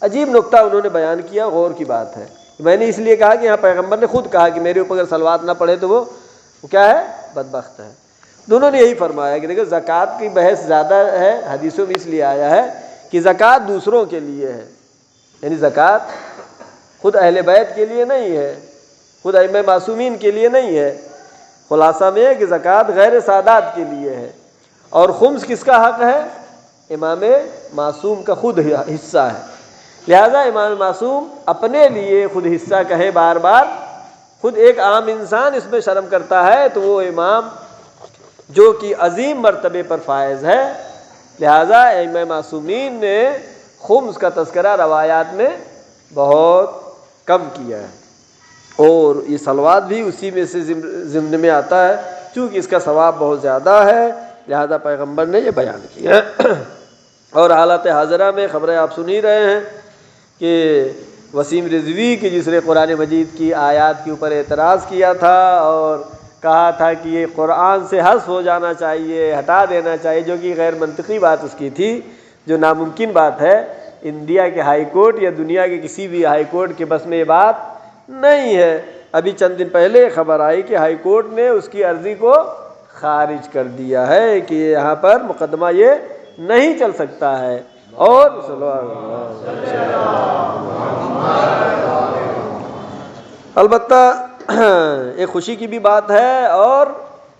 عجیب نکتہ انہوں نے بیان کیا، غور کی بات ہے۔ میں نے اس لیے کہا کہ یہاں پیغمبر نے خود کہا کہ میرے اوپر اگر صلوات نہ پڑھے تو وہ کیا ہے؟ بدبخت ہے۔ دونوں نے یہی فرمایا کہ دیکھو زکوٰۃ کی بحث زیادہ ہے، حدیثوں میں اس لیے آیا ہے کہ زکوٰۃ دوسروں کے لیے ہے، یعنی زکوٰۃ خود اہل بیت کے لیے نہیں ہے، خود ائمہ معصومین کے لیے نہیں ہے۔ خلاصہ میں ہے کہ زکوٰۃ غیر سادات کے لیے ہے، اور خمس کس کا حق ہے؟ امام معصوم کا خود حصہ ہے، لہذا امام معصوم اپنے لیے خود حصہ کہے بار بار، خود ایک عام انسان اس میں شرم کرتا ہے تو وہ امام جو کہ عظیم مرتبے پر فائز ہے، لہذا امام معصومین نے خمس کا تذکرہ روایات میں بہت کم کیا ہے، اور یہ صلوات بھی اسی میں سے ضمن میں آتا ہے، چونکہ اس کا ثواب بہت زیادہ ہے، لہذا پیغمبر نے یہ بیان کیا اور حالات حاضرہ میں خبریں آپ سن ہی رہے ہیں کہ وسیم رضوی کی جس نے قرآن مجید کی آیات کے اوپر اعتراض کیا تھا اور کہا تھا کہ یہ قرآن سے حذف ہو جانا چاہیے، ہٹا دینا چاہیے، جو کہ غیر منطقی بات اس کی تھی، جو ناممکن بات ہے، انڈیا کے ہائی کورٹ یا دنیا کے کسی بھی ہائی کورٹ کے بس میں یہ بات نہیں ہے۔ ابھی چند دن پہلے خبر آئی کہ ہائی کورٹ نے اس کی عرضی کو خارج کر دیا ہے کہ یہاں پر مقدمہ یہ نہیں چل سکتا ہے، اور البتہ ایک خوشی کی بھی بات ہے اور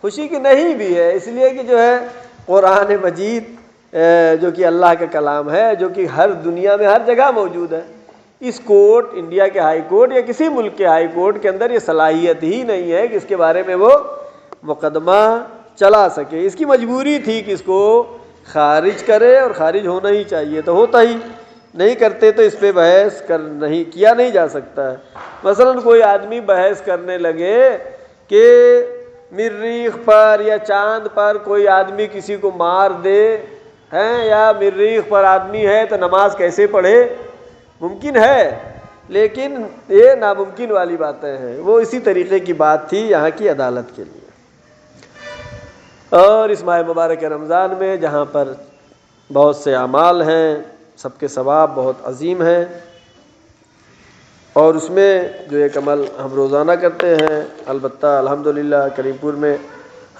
خوشی کی نہیں بھی ہے، اس لیے کہ جو ہے قرآن مجید جو کہ اللہ کا کلام ہے، جو کہ ہر دنیا میں ہر جگہ موجود ہے، اس کورٹ انڈیا کے ہائی کورٹ یا کسی ملک کے ہائی کورٹ کے اندر یہ صلاحیت ہی نہیں ہے کہ اس کے بارے میں وہ مقدمہ چلا سکے، اس کی مجبوری تھی کہ اس کو خارج کرے، اور خارج ہونا ہی چاہیے، تو ہوتا ہی نہیں، کرتے تو اس پہ بحث کیا نہیں جا سکتا ہے۔ مثلا کوئی آدمی بحث کرنے لگے کہ مریخ پر یا چاند پر کوئی آدمی کسی کو مار دے ہیں، یا مریخ پر آدمی ہے تو نماز کیسے پڑھے، ممکن ہے، لیکن یہ ناممکن والی باتیں ہیں، وہ اسی طریقے کی بات تھی یہاں کی عدالت کے لیے۔ اور اس ماہ مبارک رمضان میں جہاں پر بہت سے اعمال ہیں، سب کے ثواب بہت عظیم ہیں، اور اس میں جو ایک عمل ہم روزانہ کرتے ہیں، البتہ الحمدللہ کریم پور میں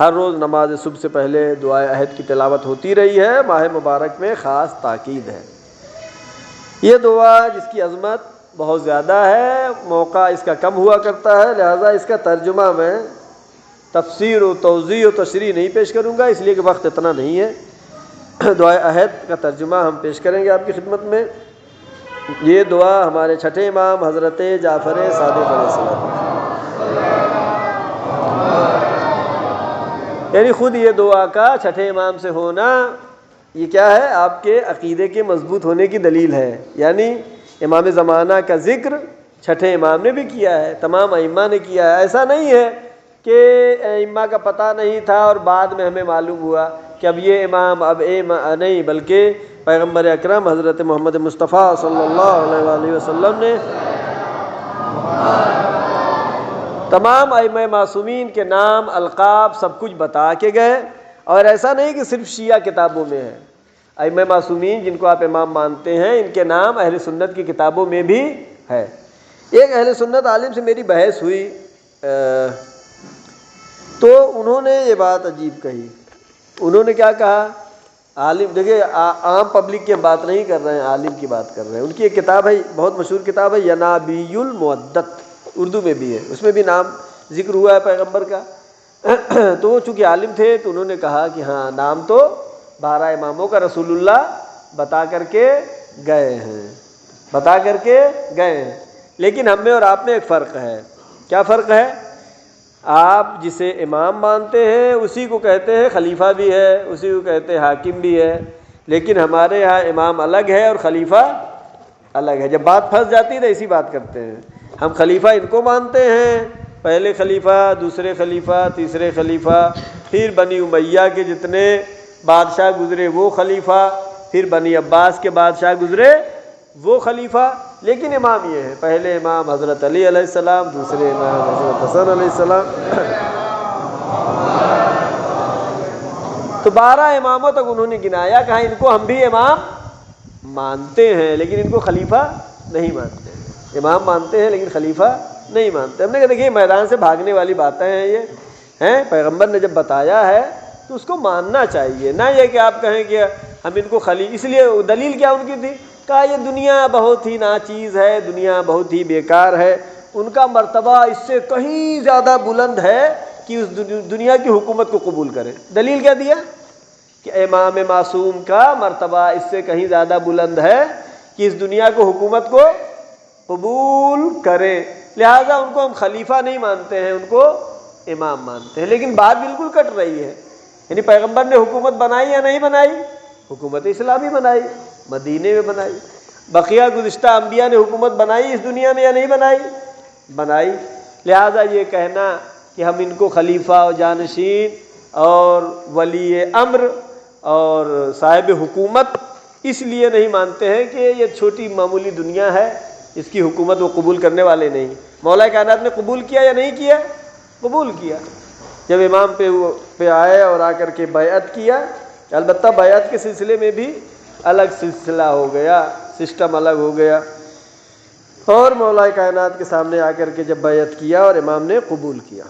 ہر روز نماز صبح سے پہلے دعائے عہد کی تلاوت ہوتی رہی ہے، ماہ مبارک میں خاص تاکید ہے۔ یہ دعا جس کی عظمت بہت زیادہ ہے، موقع اس کا کم ہوا کرتا ہے، لہذا اس کا ترجمہ میں تفسیر و توضیح و تشریح نہیں پیش کروں گا، اس لیے کہ وقت اتنا نہیں ہے۔ دعائے عہد کا ترجمہ ہم پیش کریں گے آپ کی خدمت میں۔ یہ دعا ہمارے چھٹے امام حضرت جعفر صادق علیہ السلام، یعنی خود یہ دعا کا چھٹے امام سے ہونا یہ کیا ہے؟ آپ کے عقیدے کے مضبوط ہونے کی دلیل ہے، یعنی امام زمانہ کا ذکر چھٹے امام نے بھی کیا ہے، تمام ائمہ نے کیا ہے، ایسا نہیں ہے کہ ائمہ کا پتہ نہیں تھا اور بعد میں ہمیں معلوم ہوا کہ اب یہ امام اب نہیں، بلکہ پیغمبر اکرم حضرت محمد مصطفیٰ صلی اللہ علیہ وآلہ وسلم نے تمام ائمہ معصومین کے نام، القاب، سب کچھ بتا کے گئے، اور ایسا نہیں کہ صرف شیعہ کتابوں میں ہے، ائمہ معصومین جن کو آپ امام مانتے ہیں ان کے نام اہل سنت کی کتابوں میں بھی ہے۔ ایک اہل سنت عالم سے میری بحث ہوئی تو انہوں نے یہ بات عجیب کہی، انہوں نے کیا کہا؟ عالم، دیکھیے عام پبلک کی ہم بات نہیں کر رہے ہیں، عالم کی بات کر رہے ہیں، ان کی ایک کتاب ہے، بہت مشہور کتاب ہے، ینابی المودت، اردو میں بھی ہے، اس میں بھی نام ذکر ہوا ہے پیغمبر کا۔ تو وہ چونکہ عالم تھے تو انہوں نے کہا کہ ہاں نام تو 12 اماموں کا رسول اللہ بتا کر کے گئے ہیں، لیکن ہم میں اور آپ میں ایک فرق ہے۔ کیا فرق ہے؟ آپ جسے امام مانتے ہیں اسی کو کہتے ہیں خلیفہ بھی ہے، اسی کو کہتے ہیں حاکم بھی ہے، لیکن ہمارے ہاں امام الگ ہے اور خلیفہ الگ ہے۔ جب بات پھنس جاتی ہے تو ایسی بات کرتے ہیں، ہم خلیفہ ان کو مانتے ہیں، پہلے خلیفہ، دوسرے خلیفہ، تیسرے خلیفہ، پھر بنی امیہ کے جتنے بادشاہ گزرے وہ خلیفہ، پھر بنی عباس کے بادشاہ گزرے وہ خلیفہ، لیکن امام یہ ہے، پہلے امام حضرت علی علیہ السلام، دوسرے امام حضرت حسن علیہ السلام۔ تو 12 اماموں تک انہوں نے گنایا، کہا ان کو ہم بھی امام مانتے ہیں لیکن ان کو خلیفہ نہیں مانتے، امام مانتے ہیں لیکن خلیفہ نہیں مانتے۔ ہم نے کہا دیکھیے میدان سے بھاگنے والی باتیں ہیں یہ ہیں، پیغمبر نے جب بتایا ہے تو اس کو ماننا چاہیے، نہ یہ کہ آپ کہیں کہ ہم ان کو اس لیے دلیل کیا ان کی تھی؟ کہا یہ دنیا بہت ہی ناچیز ہے، دنیا بہت ہی بیکار ہے، ان کا مرتبہ اس سے کہیں زیادہ بلند ہے کہ اس دنیا کی حکومت کو قبول کریں۔ دلیل کیا دیا؟ کہ امام معصوم کا مرتبہ اس سے کہیں زیادہ بلند ہے کہ اس دنیا کو حکومت کو قبول کرے، لہذا ان کو ہم خلیفہ نہیں مانتے ہیں، ان کو امام مانتے ہیں۔ لیکن بات بالکل کٹ رہی ہے، یعنی پیغمبر نے حکومت بنائی یا نہیں بنائی؟ حکومت اسلامی بنائی، مدینے میں بنائی۔ بقیہ گزشتہ انبیاء نے حکومت بنائی اس دنیا میں یا نہیں بنائی؟ بنائی۔ لہذا یہ کہنا کہ ہم ان کو خلیفہ و جانشین اور ولی امر اور صاحب حکومت اس لیے نہیں مانتے ہیں کہ یہ چھوٹی معمولی دنیا ہے، اس کی حکومت وہ قبول کرنے والے نہیں۔ مولا کائنات نے قبول کیا یا نہیں کیا؟ قبول کیا۔ جب امام پہ آئے اور آ کر کے بیعت کیا، البتہ بیعت کے سلسلے میں بھی الگ سلسلہ ہو گیا، سسٹم الگ ہو گیا، اور مولا کائنات کے سامنے آ کر کے جب بیعت کیا اور امام نے قبول کیا۔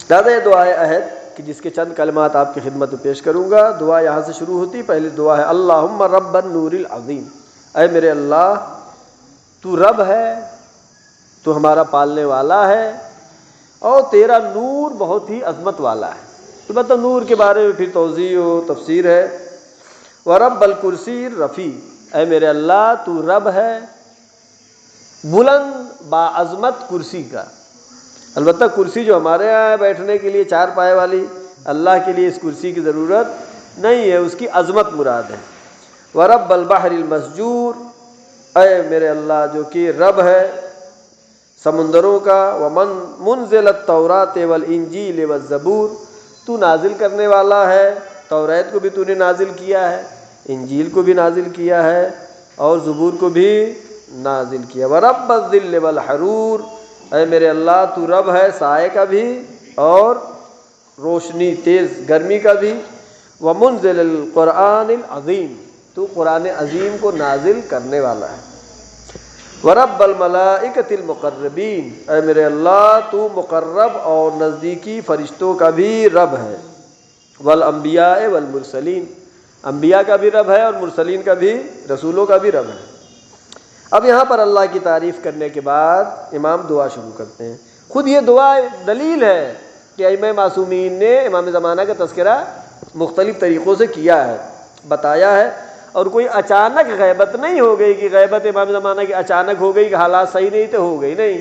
دادا یہ دعائے عہد کہ جس کے چند کلمات آپ کی خدمت میں پیش کروں گا۔ دعا یہاں سے شروع ہوتی، پہلی دعا ہے اللہم رب النور العظیم، اے میرے اللہ تو رب ہے، تو ہمارا پالنے والا ہے، اور تیرا نور بہت ہی عظمت والا ہے۔ البتہ نور کے بارے میں پھر توضیح و تفسیر ہے۔ ورب الکرسی الرفیع، اے میرے اللہ تو رب ہے بلند باعظمت کرسی کا۔ البتہ کرسی جو ہمارے یہاں ہے بیٹھنے کے لیے چار پائے والی، اللہ کے لیے اس کرسی کی ضرورت نہیں ہے، اس کی عظمت مراد ہے۔ ورب البحر المسجور، اے میرے اللہ جو کہ رب ہے سمندروں کا، ومن منزل التوراۃ والانجیل والزبور، تو نازل کرنے والا ہے، توریت کو بھی تو نے نازل کیا ہے، انجیل کو بھی نازل کیا ہے، اور زبور کو بھی نازل کیا۔ ورب الظل والحرور، اے میرے اللہ تو رب ہے سائے کا بھی اور روشنی تیز گرمی کا بھی۔ ومنزل القرآن العظیم، تو قرآن عظیم کو نازل کرنے والا ہے۔ ورب الملائکۃ المقربین، اے میرے اللہ تو مقرب اور نزدیکی فرشتوں کا بھی رب ہے۔ والانبیاء والمرسلین، انبیاء کا بھی رب ہے اور مرسلین کا بھی، رسولوں کا بھی رب ہے۔ اب یہاں پر اللہ کی تعریف کرنے کے بعد امام دعا شروع کرتے ہیں۔ خود یہ دعا دلیل ہے کہ ائمہ معصومین نے امام زمانہ کا تذکرہ مختلف طریقوں سے کیا ہے، بتایا ہے، اور کوئی اچانک غیبت نہیں ہو گئی کہ غیبت امام زمانہ کی اچانک ہو گئی کہ حالات صحیح نہیں تو ہو گئی، نہیں،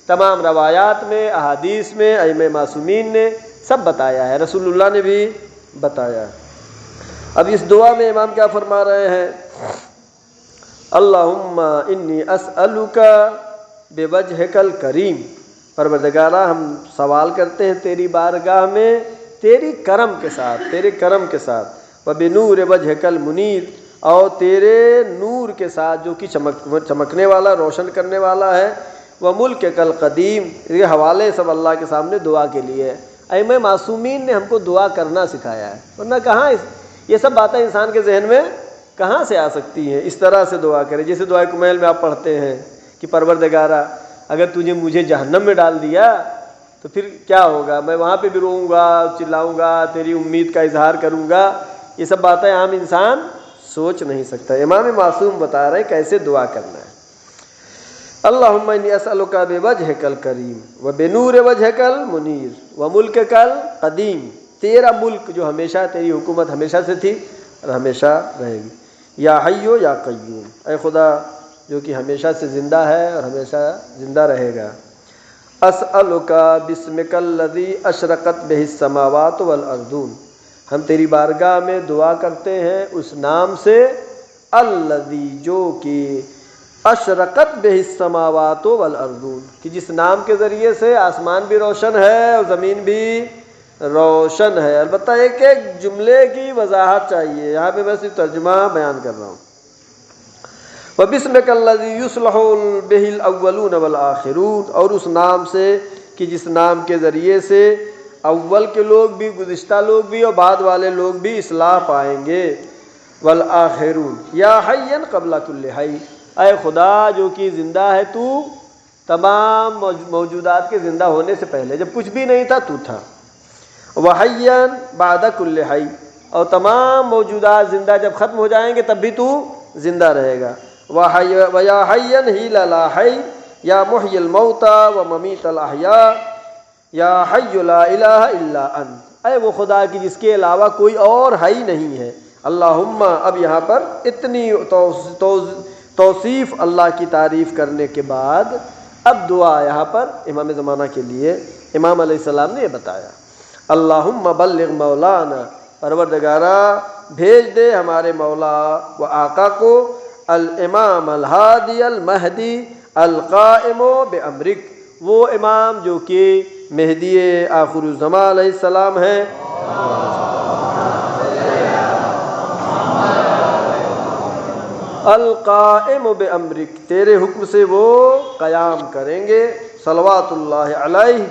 تمام روایات میں، احادیث میں ائمہ معصومین نے سب بتایا ہے، رسول اللہ نے بھی بتایا ہے۔ اب اس دعا میں امام کیا فرما رہے ہیں؟ اللہم انی اسألک بوجہک الکریم، پروردگارہ ہم سوال کرتے ہیں تیری بارگاہ میں تیری کرم کے ساتھ، تیرے کرم کے ساتھ، وبنور وجہک المنیر، اور تیرے نور کے ساتھ جو کہ چمکنے والا، روشن کرنے والا ہے، وملکک القدیم، یہ حوالے سب اللہ کے سامنے دعا کے لیے ہے۔ ائمہ معصومین نے ہم کو دعا کرنا سکھایا ہے، ورنہ کہاں یہ سب باتیں انسان کے ذہن میں کہاں سے آ سکتی ہیں؟ اس طرح سے دعا کرے جیسے دعائے کمیل میں آپ پڑھتے ہیں کہ پروردگارہ اگر تجھے مجھے جہنم میں ڈال دیا تو پھر کیا ہوگا؟ میں وہاں پہ بھی روؤں گا، چلاؤں گا، تیری امید کا اظہار کروں گا۔ یہ سب باتیں عام انسان سوچ نہیں سکتا۔ امام معصوم بتا رہے کیسے دعا کرنا ہے۔ اللہم انی اسألک بوجہک الکریم وبنور وجہک المنیر وملکک القدیم، تیرا ملک جو ہمیشہ، تیری حکومت ہمیشہ سے تھی اور ہمیشہ رہے گی، یا حیو یا قیوم، اے خدا جو کہ ہمیشہ سے زندہ ہے اور ہمیشہ زندہ رہے گا۔ اسألک باسمک الذی اشرقت بہ السماوات والارضون، ہم تیری بارگاہ میں دعا کرتے ہیں اس نام سے الذی جو کہ اشرقت بہ السماوات والارضون، کہ جس نام کے ذریعے سے آسمان بھی روشن ہے اور زمین بھی روشن ہے۔ البتہ ایک ایک جملے کی وضاحت چاہیے، یہاں پہ میں صرف ترجمہ بیان کر رہا ہوں۔ وَبِسْمِكَ الَّذِي يُصْلَحُ بِهِ الْأَوَّلُونَ وَالْآخِرُونَ، اور اس نام سے کہ جس نام کے ذریعے سے اول کے لوگ بھی، گزشتہ لوگ بھی اور بعد والے لوگ بھی اصلاح پائیں گے۔ وَالْآخِرُونَ یا حیًّا قبل کل حی، اے خدا جو کہ زندہ ہے تو تمام موجودات کے زندہ ہونے سے پہلے، جب کچھ بھی نہیں تھا تو تھا۔ وحیًّا بعد کل حی، اور تمام موجودات زندہ جب ختم ہو جائیں گے تب بھی تو زندہ رہے گا۔ وَيَا حَيًّا حِيلَ لَا حَيْ یا مُحْيِي الْمَوْتَى وَمُمِيتَ الْأَحْيَاء یا حَيُّ لَا إِلَٰهَ إِلَّا أَنْتَ، اے وہ خدا کی جس کے علاوہ کوئی اور ہے ہی نہیں ہے۔ اللہم، اب یہاں پر اتنی توصیف اللہ کی تعریف کرنے کے بعد اب دعا یہاں پر امام زمانہ کے لیے امام علیہ السلام نے یہ بتایا، اللہم بلغ مولانا، پروردگارا بھیج دے ہمارے مولا و آقا کو، الامام الہادی المہدی القائم بامرک، وہ امام جو کہ مہدی آخر الزمان علیہ السلام ہیں، القائم بامرک، تیرے حکم سے وہ قیام کریں گے، صلوات اللہ علیہ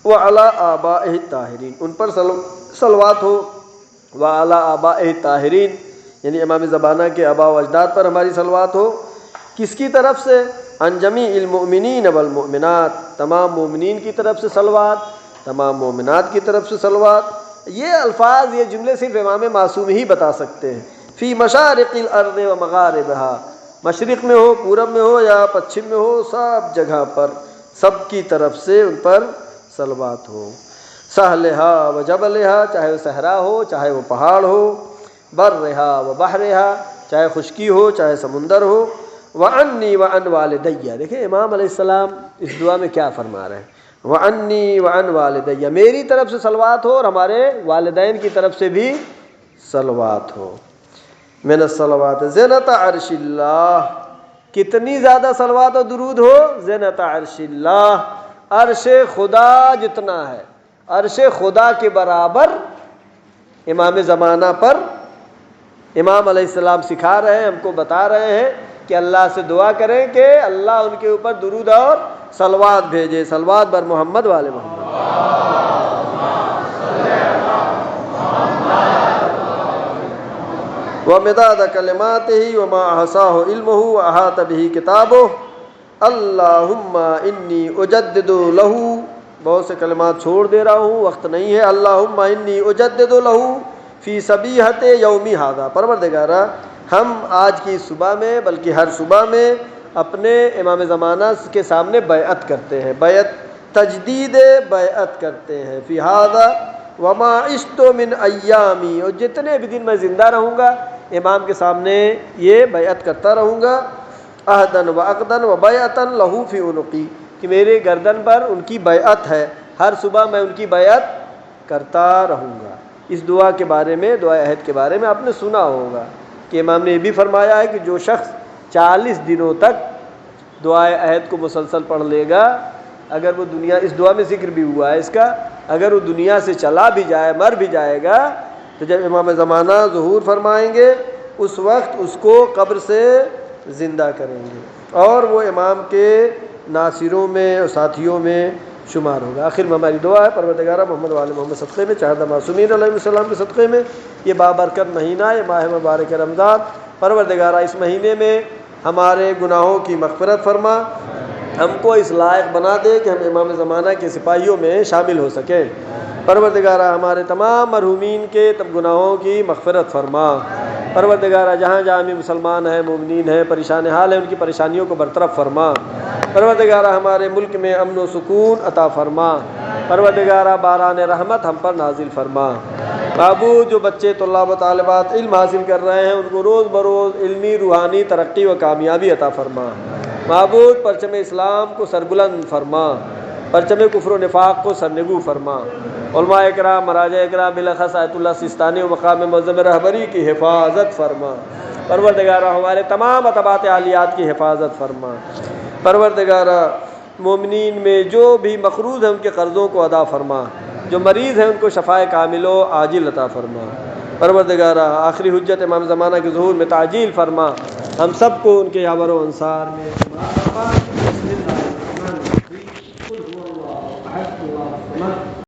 وعلی آبائہ الطاہرین، ان پر صلوات ہو، وعلی آبائہ الطاہرین یعنی امام زمانہ کے آباء و اجداد پر ہماری صلوات ہو۔ کس کی طرف سے؟ عن جمیع المؤمنین والمؤمنات، تمام مومنین کی طرف سے صلوات، تمام مومنات کی طرف سے صلوات۔ یہ الفاظ، یہ جملے صرف امام معصوم ہی بتا سکتے ہیں۔ فی مشارق الارض و مغاربہا، مشرق میں ہو، پورب میں ہو یا پچھم میں ہو، سب جگہ پر سب کی طرف سے ان پر صلوات ہو۔ سہلہا و جبلہا، چاہے وہ صحرا ہو چاہے وہ پہاڑ ہو، برہا و بحرہا، چاہے خشکی ہو چاہے سمندر ہو، وعنی وعن والدیہ، دیکھیں امام علیہ السلام اس دعا میں کیا فرما رہے ہیں، وعنی وعن والدیہ، میری طرف سے صلوات ہو اور ہمارے والدین کی طرف سے بھی صلوات ہو۔ من الصلوات زینت عرش اللہ، کتنی زیادہ صلوات و درود ہو؟ زینت عرش اللہ، عرش خدا جتنا ہے، عرش خدا کے برابر امام زمانہ پر امام علیہ السلام سکھا رہے ہیں، ہم کو بتا رہے ہیں کہ اللہ سے دعا کریں کہ اللہ ان کے اوپر درود اور صلوات بھیجے، صلوات بر محمد والے محمد۔ ومداد کلماتہ وما احصاہ علمہ واحاط بہ کتابہ، اللہم انی اجدد لہ، بہت سے کلمات چھوڑ دے رہا ہوں، وقت نہیں ہے۔ اللہم انی اجدد لہ فی صبیحۃ یومی ھذا، پروردگارا ہم آج کی صبح میں بلکہ ہر صبح میں اپنے امام زمانہ کے سامنے بیعت کرتے ہیں، بیعت تجدید بیعت کرتے ہیں، فی ھذا وما عشت من ایامی، اور جتنے بھی دن میں زندہ رہوں گا امام کے سامنے یہ بیعت کرتا رہوں گا، عہدن و عقدن و بیعتن لہو فی عنقی، کہ میرے گردن پر ان کی بیعت ہے، ہر صبح میں ان کی بیعت کرتا رہوں گا۔ اس دعا کے بارے میں، دعا عہد کے بارے میں آپ نے سنا ہوگا کہ امام نے یہ بھی فرمایا ہے کہ جو شخص 40 دنوں تک دعا عہد کو مسلسل پڑھ لے گا، اگر وہ دنیا، اس دعا میں ذکر بھی ہوا ہے اس کا، اگر وہ دنیا سے چلا بھی جائے، مر بھی جائے گا، تو جب امام زمانہ ظہور فرمائیں گے اس وقت اس کو قبر سے زندہ کریں گے اور وہ امام کے ناصروں میں اور ساتھیوں میں شمار ہوگا۔ آخر میں ہماری دعا ہے، پروردگارہ محمد وآل محمد صدقے میں، چاہدہ معصومین علیہ السلام کے صدقے میں، یہ بابرکت مہینہ، یہ ماہ مبارک رمضان، پروردگارہ اس مہینے میں ہمارے گناہوں کی مغفرت فرما، ہم کو اس لائق بنا دے کہ ہم امام زمانہ کے سپاہیوں میں شامل ہو سکیں۔ پروردگارہ ہمارے تمام مرحومین کے گناہوں کی مغفرت فرما۔ پروردگارہ جہاں جہاں بھی مسلمان ہیں، مومنین ہیں، پریشان حال ہیں، ان کی پریشانیوں کو برطرف فرما۔ پروردگارہ ہمارے ملک میں امن و سکون عطا فرما۔ پروردگارہ باران رحمت ہم پر نازل فرما۔ معبود جو بچے طلاب و طالبات علم حاصل کر رہے ہیں ان کو روز بروز علمی روحانی ترقی و کامیابی عطا فرما۔ معبود پرچم اسلام کو سربلند فرما، پرچم کفر و نفاق کو سرنگو فرما۔ علماء اکرام، مراجع اکرام، بالاخص آیت اللہ سیستانی و مقام معظم رہبری کی حفاظت فرما۔ پروردگارہ ہمارے تمام اتباعت عالیات کی حفاظت فرما۔ پروردگارہ مومنین میں جو بھی مقروض ہیں ان کے قرضوں کو ادا فرما، جو مریض ہیں ان کو شفائے کامل و عاجل عطا فرما۔ پروردگارہ آخری حجت امام زمانہ کے ظہور میں تعجیل فرما، ہم سب کو ان کے یاور و انصار میں